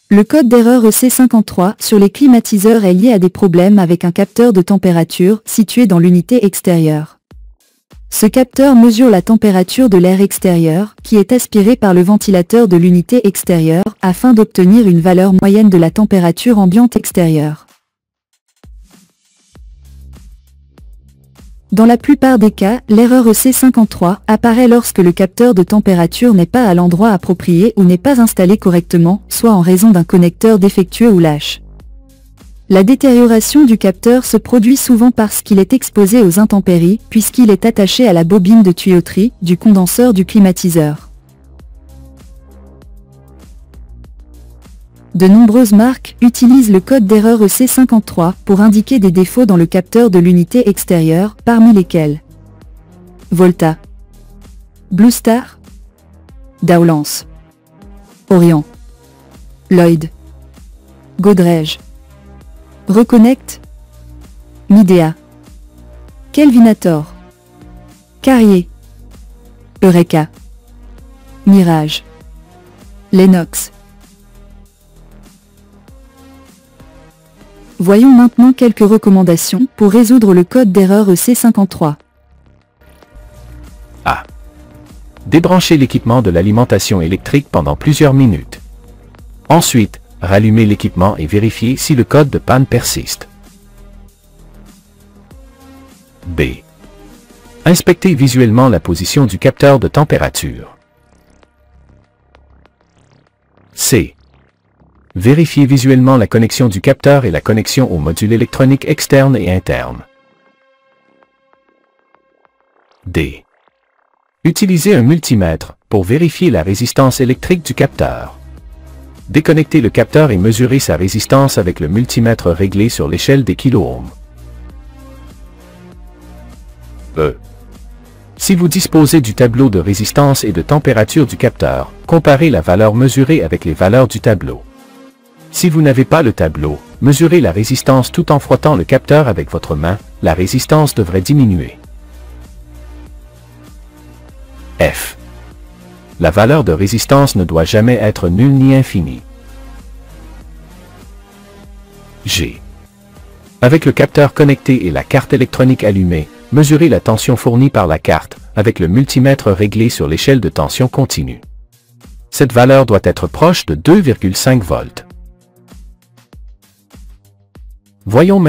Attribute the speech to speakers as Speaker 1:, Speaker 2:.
Speaker 1: Le code d'erreur EC53 sur les climatiseurs est lié à des problèmes avec un capteur de température situé dans l'unité extérieure. Ce capteur mesure la température de l'air extérieur, qui est aspiré par le ventilateur de l'unité extérieure, afin d'obtenir une valeur moyenne de la température ambiante extérieure. Dans la plupart des cas, l'erreur EC53 apparaît lorsque le capteur de température n'est pas à l'endroit approprié ou n'est pas installé correctement, soit en raison d'un connecteur défectueux ou lâche. La détérioration du capteur se produit souvent parce qu'il est exposé aux intempéries, puisqu'il est attaché à la bobine de tuyauterie du condenseur du climatiseur. De nombreuses marques utilisent le code d'erreur EC53 pour indiquer des défauts dans le capteur de l'unité extérieure, parmi lesquels Volta, Bluestar, Dowlance, Orion, Lloyd, Godrej, Reconnect, Midea, Kelvinator, Carrier, Eureka, Mirage, Lennox. Voyons maintenant quelques recommandations pour résoudre le code d'erreur EC53.
Speaker 2: A. Débranchez l'équipement de l'alimentation électrique pendant plusieurs minutes. Ensuite, rallumez l'équipement et vérifiez si le code de panne persiste. B. Inspectez visuellement la position du capteur de température. C. Vérifiez visuellement la connexion du capteur et la connexion au module électronique externe et interne. D. Utilisez un multimètre pour vérifier la résistance électrique du capteur. Déconnectez le capteur et mesurez sa résistance avec le multimètre réglé sur l'échelle des kiloohms. E. Si vous disposez du tableau de résistance et de température du capteur, comparez la valeur mesurée avec les valeurs du tableau. Si vous n'avez pas le tableau, mesurez la résistance tout en frottant le capteur avec votre main, la résistance devrait diminuer. F. La valeur de résistance ne doit jamais être nulle ni infinie. G. Avec le capteur connecté et la carte électronique allumée, mesurez la tension fournie par la carte, avec le multimètre réglé sur l'échelle de tension continue. Cette valeur doit être proche de 2,5 volts. Voyons maintenant